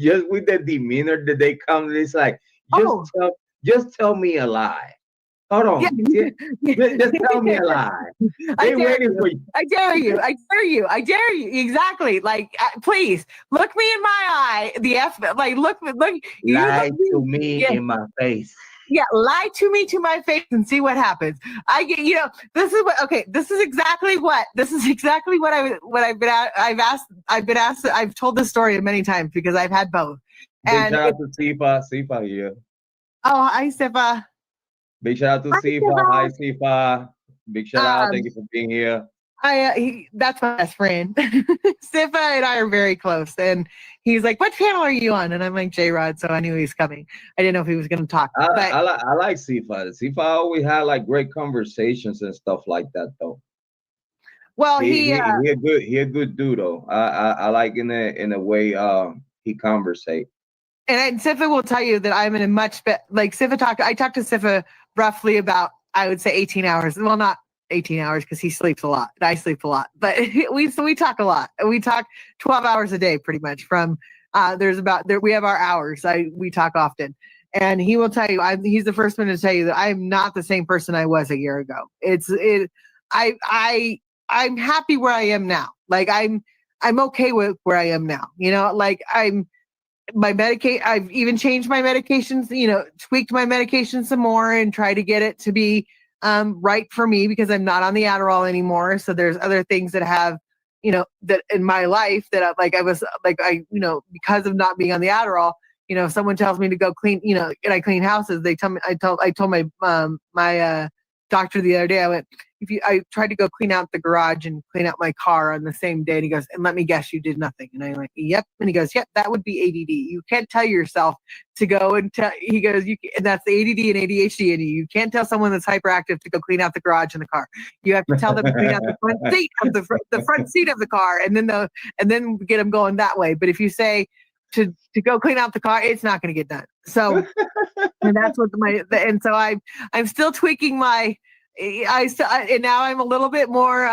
just with the demeanor that they come, it's like, Oh, just tell me a lie. Hold yeah. on. Just tell me a lie. I They dare waiting you. for you. I dare you. I dare you. I dare you. Exactly. Like, please look me in my eye. The F, like, look. You look Lie to me. me Yeah. in my face. Yeah, lie to me to my face and see what happens. I get, this is what. Okay, this is exactly what. This is exactly what I've been at. I've been asked. I've told this story many times because I've had both. Big And shout out to Sifa. Sifa here. oh, hi, Sifa. Big shout out to Hi, Sifa. Sifa. Hi, Sifa. Big shout out. Thank you for being here. That's my best friend. Sifa and I are very close, and he's like, "What channel are you on?" And I'm like, "Jrod." So I knew he was coming. I didn't know if he was going to talk, but I like Sifa. Sifa always had like great conversations and stuff like that, though. well, He a good dude though. I like in a way he conversate. and Sifa will tell you that I'm in a much better, like I talked to Sifa roughly about, I would say 18 hours. Well, not 18 hours because he sleeps a lot. I sleep a lot, but we talk a lot. We talk 12 hours a day pretty much from, we have our hours. We talk often, and he will tell you, he's the first one to tell you that I'm not the same person I was a year ago. I'm happy where I am now. Like I'm okay with where I am now. Like I've even changed my medications, tweaked my medication some more and try to get it to be right for me because I'm not on the Adderall anymore. So there's other things that have, that in my life that because of not being on the Adderall, if someone tells me to go clean, and I clean houses, I told my doctor the other day, I went, I tried to go clean out the garage and clean out my car on the same day. And he goes, and let me guess, you did nothing. And I'm like, yep. And he goes, yep, that would be ADD. You can't tell yourself to go and tell, he goes, and that's the ADD and ADHD in you. You can't tell someone that's hyperactive to go clean out the garage and the car. You have to tell them to clean out the front seat of the front seat of the car and then get them going that way. But if you say to go clean out the car, it's not going to get done. So, and that's what and so I'm still tweaking my, and now I'm a little bit more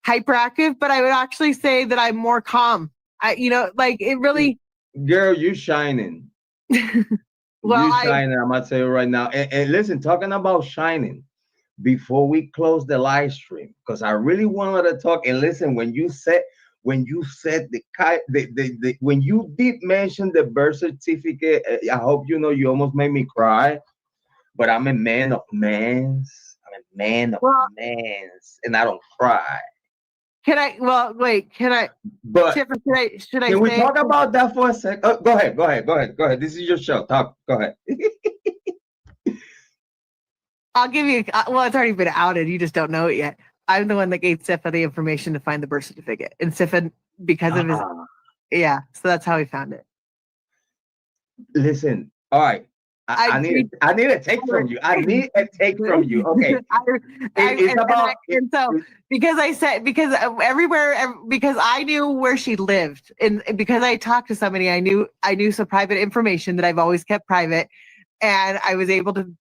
hyperactive, but I would actually say that I'm more calm. Like it really. Girl, you shining. Well, you shining. I'm gonna tell you right now. And listen, talking about shining, before we close the live stream, because I really wanted to talk. And listen, when you said when you did mention the birth certificate, I hope you know you almost made me cry. But I'm a man of mans. I'm a man of mans, and I don't cry. Can I? Well, wait. Can I? But should I? Can we talk about that for a sec? Oh, go ahead. This is your show. Talk. Go ahead. I'll give you. Well, it's already been outed. You just don't know it yet. I'm the one that gave Sifa the information to find the birth certificate, and Sifa, because of his, yeah. So that's how he found it. Listen. All right. I need a take from you. I need a take from you. Okay. Because I knew where she lived, and because I talked to somebody, I knew some private information that I've always kept private, and I was able to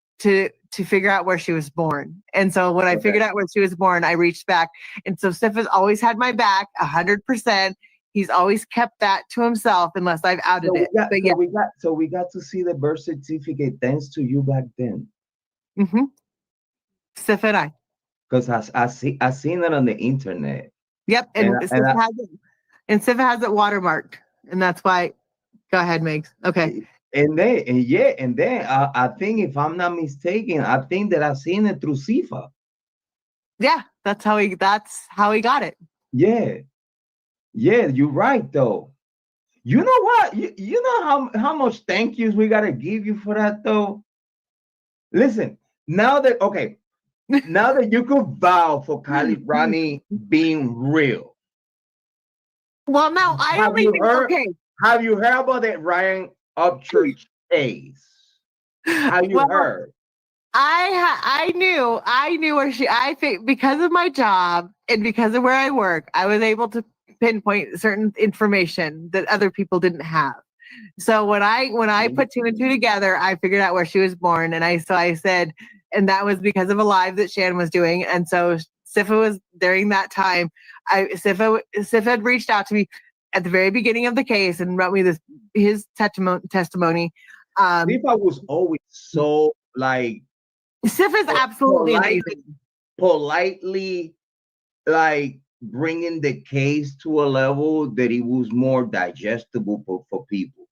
figure out where she was born. And so when I figured out where she was born, I reached back, and so Sifa's always had my back 100%. He's always kept that to himself unless I've outed it. We got to see the birth certificate thanks to you back then. Mm-hmm. Sif and I. Because I seen it on the internet. Yep, and Sif has it watermarked, and that's why. Go ahead, Megs. Okay. And then I think, if I'm not mistaken, I think that I seen it through Sifa. Yeah, that's how he got it. Yeah, you're right though. You know what? You know how much thank yous we gotta give you for that though. Listen, now that you could vow for Kylie Rodney being real. Well, no, Have you heard about that Ryan Upchurch case? Have you heard? I knew where I think, because of my job and because of where I work, I was able to pinpoint certain information that other people didn't have. So when I put two and two together, I figured out where she was born, and I said, and that was because of a live that Shan was doing, and so Sifa was during that time. Sifa had reached out to me, at the very beginning of the case and wrote me his testimony. Tifa was always so like Sif is absolutely amazing. Politely, like bringing the case to a level that it was more digestible for people.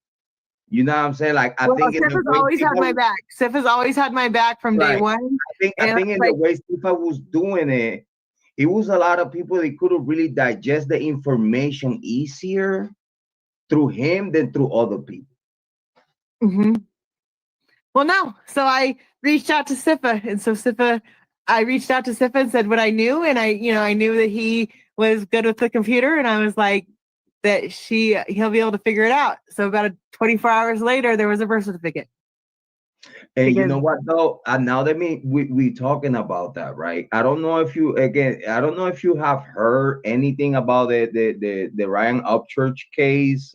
You know what I'm saying? Like, I think Sif has always had my back. Sif has always had my back from day one. I think in the way Tifa was doing it, it was a lot of people that could have really digest the information easier through him than through other people. Mm-hmm. Well, no. So I reached out to Sifa, and so I reached out to Sifa and said what I knew, and I knew that he was good with the computer, and I was like that he'll be able to figure it out. So about 24 hours later, there was a birth certificate. And you know what though? Now that we talking about that, right? I don't know if you have heard anything about the Ryan Upchurch case,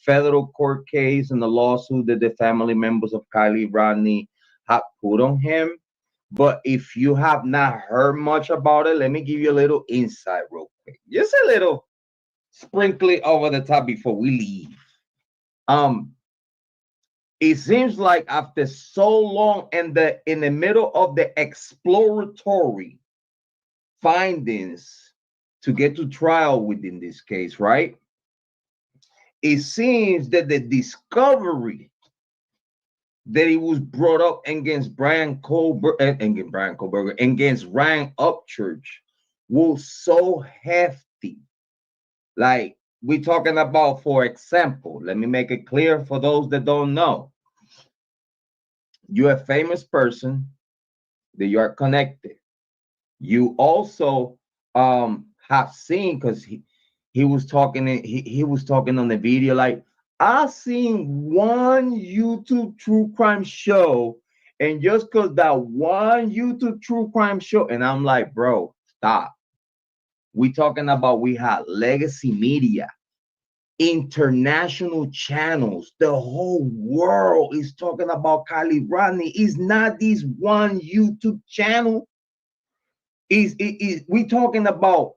federal court case, and the lawsuit that the family members of Kylie Rodney have put on him. But if you have not heard much about it, let me give you a little insight real quick. Just a little sprinkly over the top before we leave. It seems like after so long in the middle of the exploratory findings to get to trial within this case, right? It seems that the discovery that it was brought up against Kohberger, against Ryan Upchurch was so hefty. Like, we're talking about, for example, let me make it clear for those that don't know. You're a famous person that you are connected. You also have seen, because he was talking on the video, like, I seen one YouTube true crime show, and just because that one YouTube true crime show, and I'm like, bro, stop. We talking about, we had legacy media, international channels, the whole world is talking about Kylie Rodney. It's not this one YouTube channel. We talking about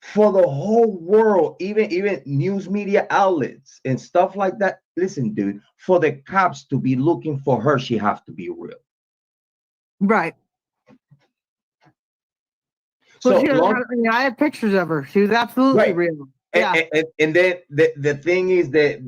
for the whole world, even news media outlets and stuff like that. Listen, dude, for the cops to be looking for her, she have to be real. Right. So I have pictures of her. She was absolutely real. Yeah. And then the thing is that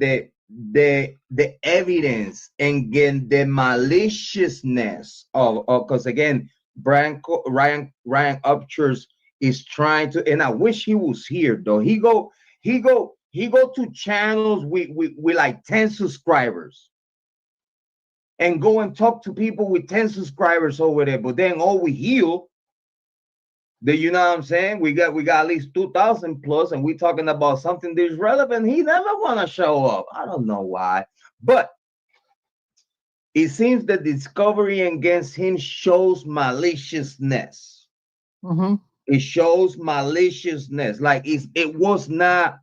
the evidence and again the maliciousness of because again Ryan Upchurch is trying to, and I wish he was here though. He go to channels with like 10 subscribers and go and talk to people with 10 subscribers over there, but then all we hear, you know what I'm saying? We got at least 2,000 plus, and we talking about something that's relevant. He never want to show up. I don't know why, but it seems the discovery against him shows maliciousness. Mm-hmm. It shows maliciousness. Like it was not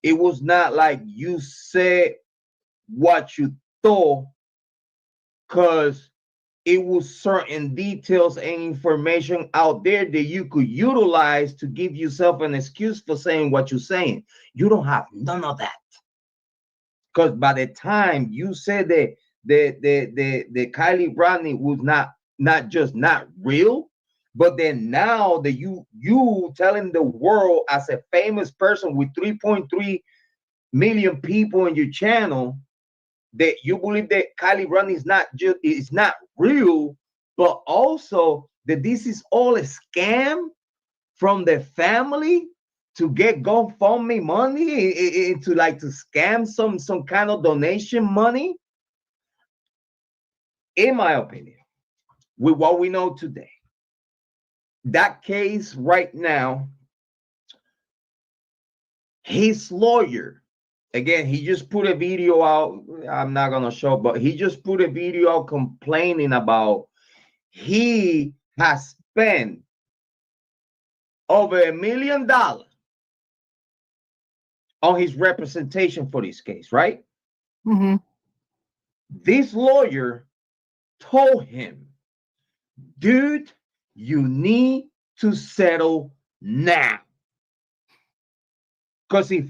like you said what you thought, because it was certain details and information out there that you could utilize to give yourself an excuse for saying what you're saying. You don't have none of that. Because by the time you said that the Kylie Rodney was not just not real, but then now that you telling the world as a famous person with 3.3 million people in your channel that you believe that Kylie Rodney is not real, but also that this is all a scam from the family to get GoFundMe money, to scam some kind of donation money. In my opinion, with what we know today, that case right now, his lawyer, again, he just put a video out. I'm not going to show, but he just put a video out complaining about he has spent over $1 million on his representation for this case, right? Mm-hmm. This lawyer told him, dude, you need to settle now. because he